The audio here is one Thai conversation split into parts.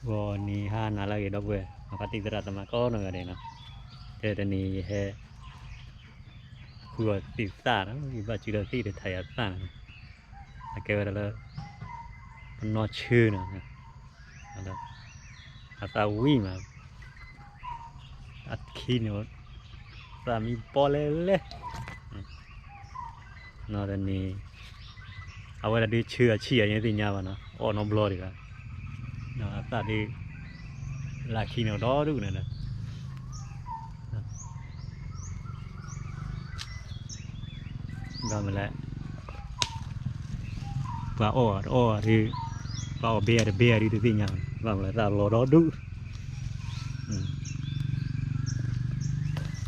Ni ha na lagi dog gue. Makati tera sama ko no gade no. Te ni he kua ti sa no iba chi da ti de thaya sa no. Ake wa la no chư no. Ala ata wi ma. At khi no sa mi po le. No da ni awala di chư chi ya ni ti nya ba no. O no blo di ka. No ata di là khi nào đó đúng này nè và mình lại và thì và bè đi từ nhau và mình lại ra lò đó đúng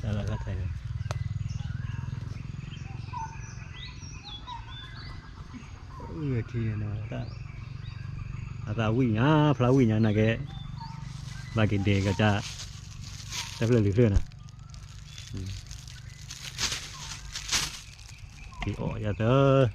đó là có thể thì nó ta quy nhá này cái và cái đề cái cha chắc là lưỡi nè thì ra tới đó.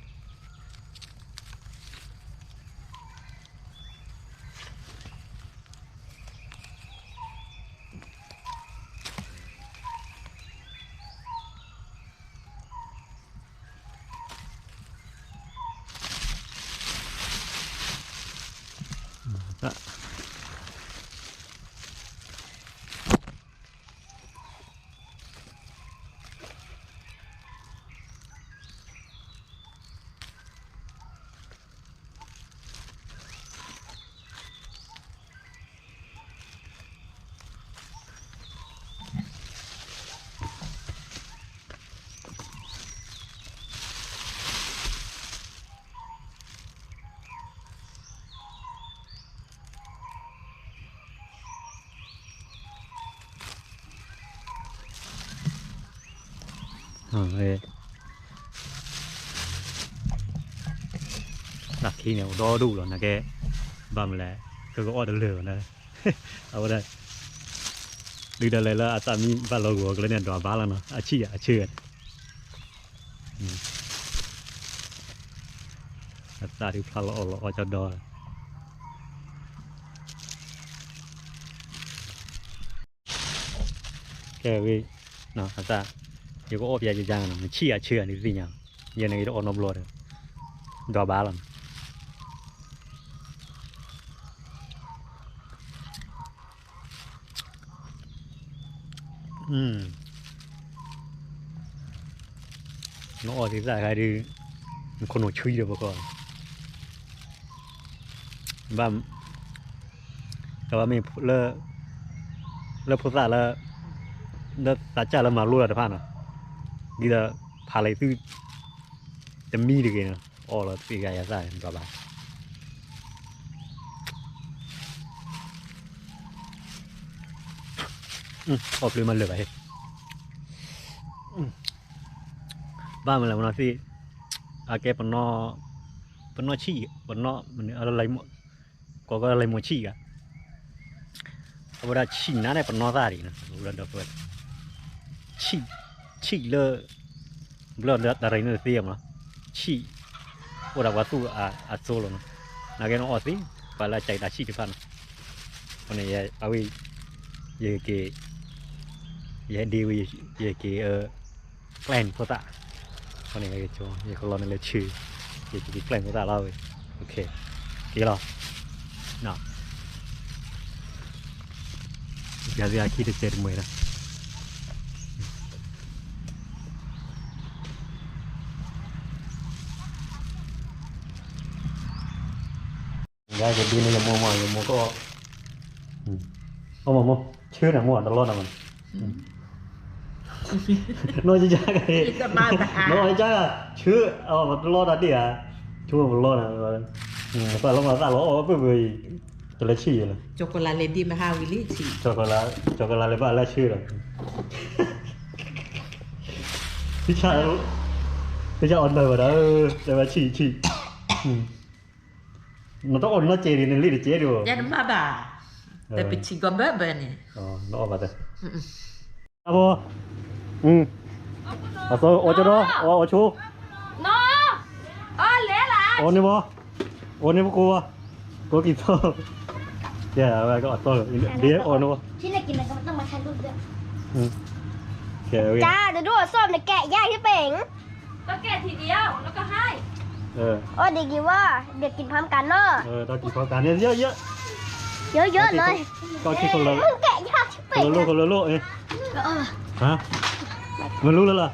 Đặt khi nào đo đủ rồi là cái bầm lại cứ có được lửa này ở đây đi đây là tạm mi và lò của cái này đỏ vá là nó chưa ta đi pha lò cho đo cái gì nó ta nếu có ốp dài dang nó chưa thì gì nhỉ giờ này nó ốp rồi đỏ vá lắm nó thì ra cái đi con nó chui được bao và mình lơ phụ sa lơ ta chả là mà luôn là phan à đi là phá lấy từ tầm mi được kìa là cái gái ra các bạn lên mà lửa vậy ba mình làm nó gì cái phần nó chỉ phần nó mình lấy một có lấy một chỉ cả bây chỉ nó này phần nó ra đi nè bây giờ được chỉ lơ đã lấy được tiền mà chỉ bây giờ tu solo nó cái nó ở gì phải là chạy đá chỉ được phần con này ao về cái đi về cái plan của ta con này cái chỗ về con lon này là chữ về cái plan của ta rồi ok cái lo nào bây giờ khi được chơi mười rồi giờ cái đi này là mua có mua chưa là mua lo nào mình nói chứ chắc cái nói chắc là chưa mà lo đã đi chưa một lo nào phải lo mà ta lo bởi vì tôi lấy chi rồi chocolate đi mà hai vị trí chocolate lấy ba lấy chưa rồi thì cha ổn đời vào đó để mà chỉ nóต้องổn nó chế thì nên lấy để chế được ya nó bàแต่เป็นชิงก็แบบนี้nó vào đây abo so cho đó chú nó lẽ là ô này bố cô kịp thôi เดี๋ยวอะไรก็อัดตัวเดี๋ยวอ่อนวะ ที่น่ากินมันก็ต้องมาถ่ายรูปด้วย แกเว้ย จ้าเดี๋ยวดูส้มเนี่ยแกะยากที่เป่ง ก็แกะทีเดียวแล้วก็ให้ โอ้เด็กกินว่าเด็กกินพร้อมกันเนาะ ตอนกินข้าวกันเนี่ยเยอะ เยอะๆเลย ก็คิดคนละ มันแกะยากที่ ค เป่ น ง ละโลกเองฮะมันรู้แล้วล่ะ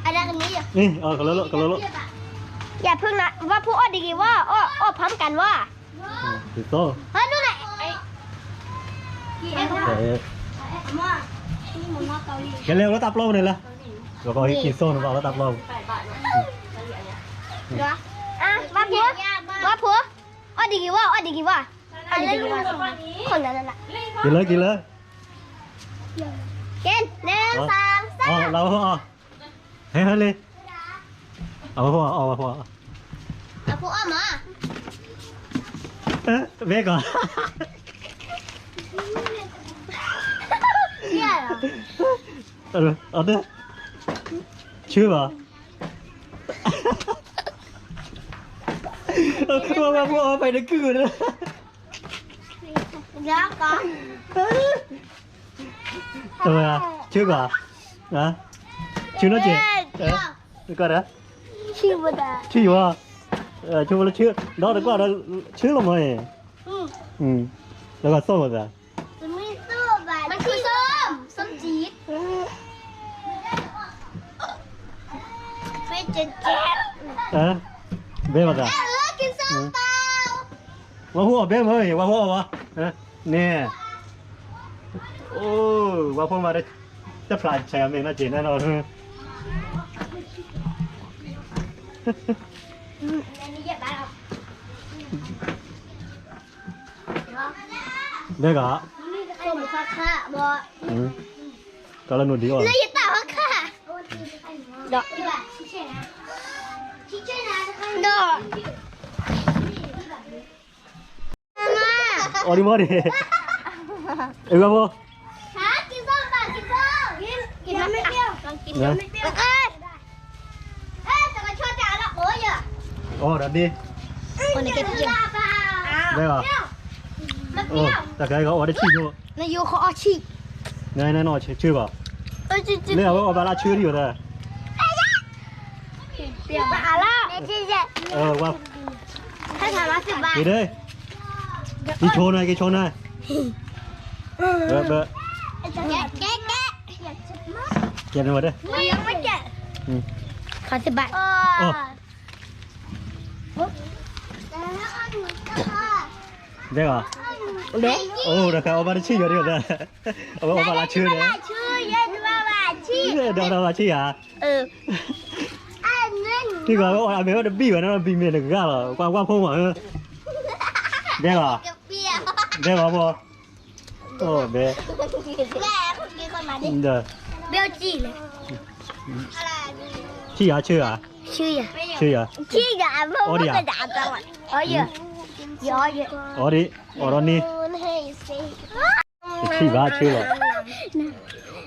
อะไรกันนี้อ่ะ นี่คนละโลก อย่าเพิ่งนะว่าพูดอ้อดีกี่ว่าอ้อพร้อมกันว่า ติดโซ่ เฮ้ยนู่นไหน แต่ นี่มันว่าเกาหลี แกเร็วแล้วตับโลนี่ละแล้วก็กินโซ่นึกว่าแล้วตับโล เดี๋ยวอ่ะว่าพูดอ้อดีกี่ว่าอ้อดีกี่ว่าอ้อดีกี่ว่าคนนั้นแหละ กินเลย กินหนึ่งสองสาม เราให้เลยเอาหัว เอาพูดอ้อมา เบก่อน เนี่ยเหรอ เอาเด้อชื่อป่ะว่าพวกไปในคืนนะ แล้วก็ ทำไมอ่ะชื่อป่ะนะชื่อน่าเจ๋งนี่ก็นะ ชื่อบัดา ชื่อว่าชื่อว่าชื่อน้องแต่ก็ชื่อละมั้ยแล้วก็ส้มอ่ะ มันคือส้มจี๊ดเฟซเจ็ดเบ้มาจ้ะ กินส้มเปล่า ว่าหัวเบ้มาว่าหัววะเนี่ยโอ้ว่าพวกมาได้จะพลายแชมป์เองนะเจนแน่นอน อันนี้เยอะไปหรอ เบ้ก็ ส้มฟ้าค่ะบ่ ก็ละหนุนดีกว่า เลยอย่าตาฟ้าค่ะดอกดอกมา อ๋อดีมากดิว่าพวก ฮะกินส้มป่ะกินส้มกินน้ำไม่เปรี้ยวลองกินน้ำไม่เปรี้ยวแต่ก็ชอบจ่าละโอ้ยอ่ะ อ๋อดันดี คนนี้ก็กิน ได้ป่ะ มันเป โอ้ รี้ยว แต่ใครก็อ๋อได้ชื่ออยู่ นายยูเขาเอาชี แน่นอนชื่อป่ะ จริง เรียกว่าบาราชื่ออยู่แต่ เปรี้ยวมาละจริง ว่า ถ้าถามว่า10 บาท กี่เด้กี่โชว์หน่อยกี่โชว์หน่อยเบอ แกะ เก็บหน่อยเด้ ยังไม่แกะขอ10 บาทได้ป่ะ เด็ก โอ้ราคาเอาบาราชื่ออยู่ดีกว่าเอาบาราชื่อเลย ชื่อเย็นว่าบาทชี เดี๋ยวเราชื่ออ่ะ อันนั้น ที่ก็ว่าอเมริกาบีแบบนั้นบีเมียนก็แล้วกว้างพงอ่ะได้ป่ะ เปรี้ยว ได้ป่ะพ่อโอ้เบ้ แม่คนนี้คนมาดิ เด้อ เบลจีเลย ชื่ออ่ะ ชื่ออะ ชื่ออ่ะ ชื่ออะเพราะว่าเป็นดาบจังหวัดเอ้ยเยอะ อ๋อดิอ๋อตอนนี้ ให้สิ ชื่อว่าชื่อหรอ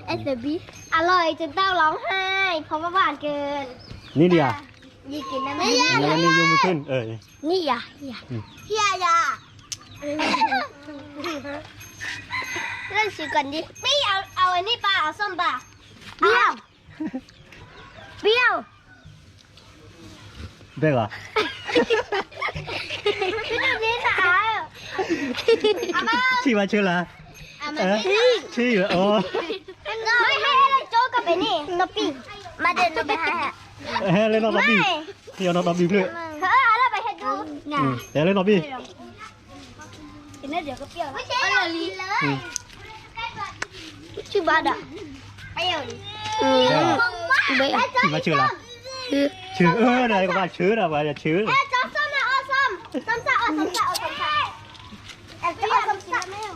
เอสบีอร่อยจนต้องร้องไห้เพราะว่าหวานเกิน นี่เดีย ยี่กินได้ไหม แล้วนี่ยุ่งไม่ขึ้นนี่อย่าเฮียอย่าเล่นซื้อก่อนดิไม่เอาอันนี้ป่ะเอาส้มป่ะเปรี้ยวเปรี้ยว ได้ป่ะ พี่ดูนี่สาว ชื่อว่าชื่ออะไรชื่ออ๋อ ไม่ให้อะไรโจ๊กกับไอ้นี่นปี้มาเดินลงไปหา เฮ้ยเล่นน้องบีที่เอาน้องบีเพื่อ แล้วไปให้ดูน่ะ เดี๋ยวเล่นน้องบี กินแล้วเดี๋ยวก็เปรี้ยวไม่ใช่อร่อยเลยชื่อบาดอ่ะเปรี้ยวดิชื่อว่าชื่ออะไรชื่ออะไรก็ว่าชื่อนะว่าจะชื่อ จอมส้มนะส้มซ่าส้มซ่าแอบเปรี้ยวส้มซ่าไม่เอา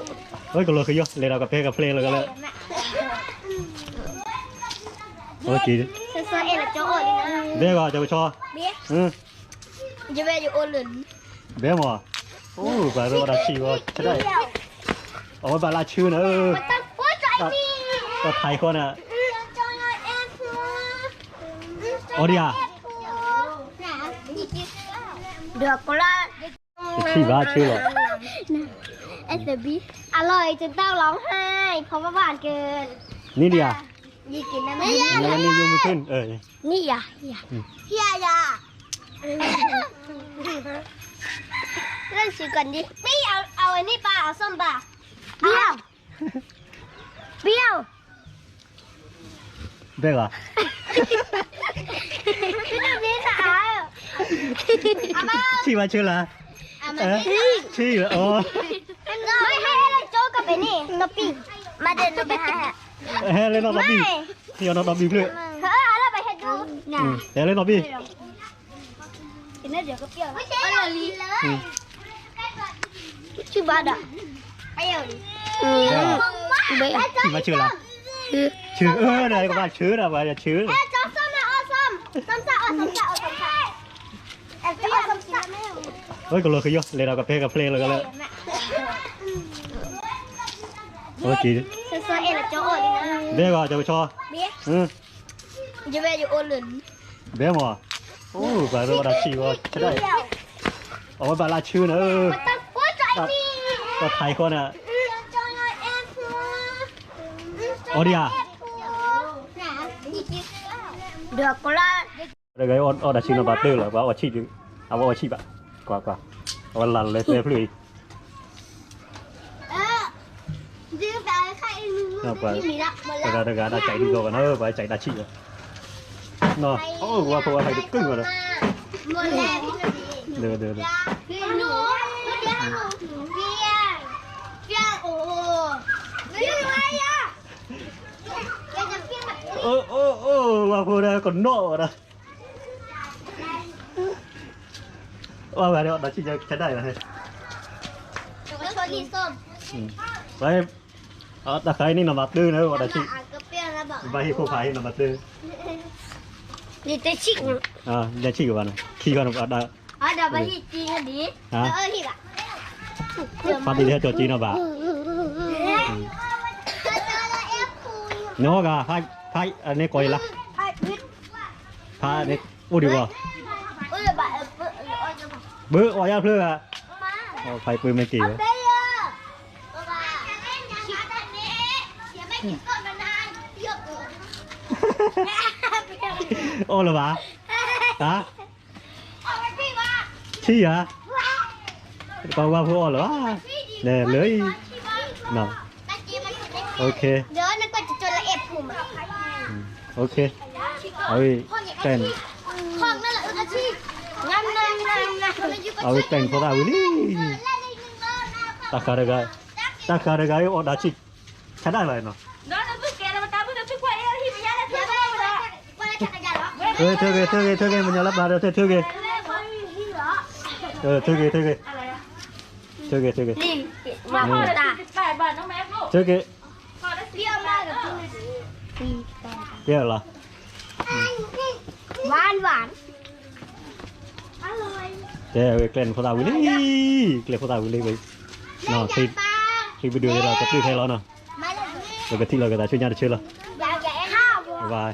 เฮ้ยก็เลยคือเยอะเลยเรากับเพลงกับเพลงเลยก็เลยโอเค เสื้อเอ็นจะโอนเลยนะ เบ้ก็จะไปชอ เบี้ยจะไปอยู่โอนเลย เบ้หมอโอ้บาร์ราชีว่าใช่ได้เอาบาราชื่อนะมันต้องพูดใจดี ก็ไทยคนอ่ะโอ้ดิอ่ะ เดือกก็ละ ชื่อว่าชื่อหรอ เอสบีอร่อยจนต้องร้องไห้เพราะว่าหวานเกิน นี่เดียว ยี่กินได้ไหม แล้วนี่ยุ่งไม่ขึ้นนี่อ่ะเฮียเล่นสีก่อนดิไม่เอาอันนี้ปลาเอาส้มปลาเปรี้ยวเด็กเหรอ พี่ดูนี่ค่ะเอามา ชื่อว่าชื่ออะไรชื่อเหรออ๋อ ไม่ให้เราโจ๊กกับไอ้นี่นกปีมาเดินนกไปให้เล่นนอตบี้เดี๋ยวนอตบี้เพื่อเราไปให้ดูน่ะ แต่เล่นนอตบี้กินแล้วเดี๋ยวก็เปรี้ยวไม่ใช่อร่อยเลยชื่อบ้าด่ะเปรี้ยวเบ๊ะชื่อว่าชื่ออะไรชื่ออะไรก็ว่าชื่อนะว่าจะชื่อส้มนะส้มเฮ้ยก็เลยคือเยอะเลยเรากับเพลงเลยก็เลยโอ้จีเอ็นโจ๊กเบ้ก็จะไปชอจะไปอยู่โอลุนเบ้หมอโอ้ไปเราดัชชีว่าใช่ได้เอาไว้บาลาชื่อนะก็ไทยคนอ่ะโอเดียเดือกก็ละเดี๋ยวไอ้อดัชชีนบัตเตอร์หรอว่าอาชีพเอาว่าอาชีพอะกว่าวันหลังเลยเลยพลุยดื้อไปใครมีละหมดแล้วเดี๋ยวได้ใจดีกว่านะไปใจดัชชีอะเนาะโอ้ว่าเพราะว่าใครจะกึ่งมาเลยหมดแล้วเดี๋ยวหนูเดี๋ยวหนูเปียโอ้เปียอะไรอ่ะว่าพวกนั้นก็โน่นะว่าแบบนี้ดัชชีจะใช้ได้ไหมแล้วชนีส้มไปตะไคร้นี่นำมาตื้อนะว่าดัชชีก็เปียแล้วบอกไปให้ผู้ขายนำมาตื้อนี่จะชิกจะชิกกันขี้กันได้เดี๋ยวไปที่จีนกันดีที่แบบปาร์ตี้ที่จอจีนนะบ่าโน่กะพายอันนี้ก่อยละพายนี่อู้ดีกว่าเบื่ออ๋อยาเพื่อไฟปืนไม่กี่วะโอ้หรอวะฮะชี้เหรอก็ว่าพวกหรอวะเนี่ยเลยเนาะโอเคเดี๋ยวนั่นก็จะจนละเอียดผมโอเคเอาเต้นของนั่นแหละอาชีพงั้นเอาเต้นเขาได้วิลี่ตาคาร์กายโอ้ดัชชีใช้ได้เลยเนาะเธอมันยังรับมาเดี๋ยวเธอเธอนี่ว่าพ่อจะ8 บาทน้องแม็กลูกเธอเปรี้ยวมากกับเปรี้ยวเหรอหวานอร่อยเดี๋ยวเกลนเขาได้วิลี่เกลนเขาได้วิลี่ไปเนาะที่ไปดูเราจะซื้อให้เราเนาะแล้วก็ที่เราก็ได้ช่วยญาติเชื่อเราอยากข้าวบาย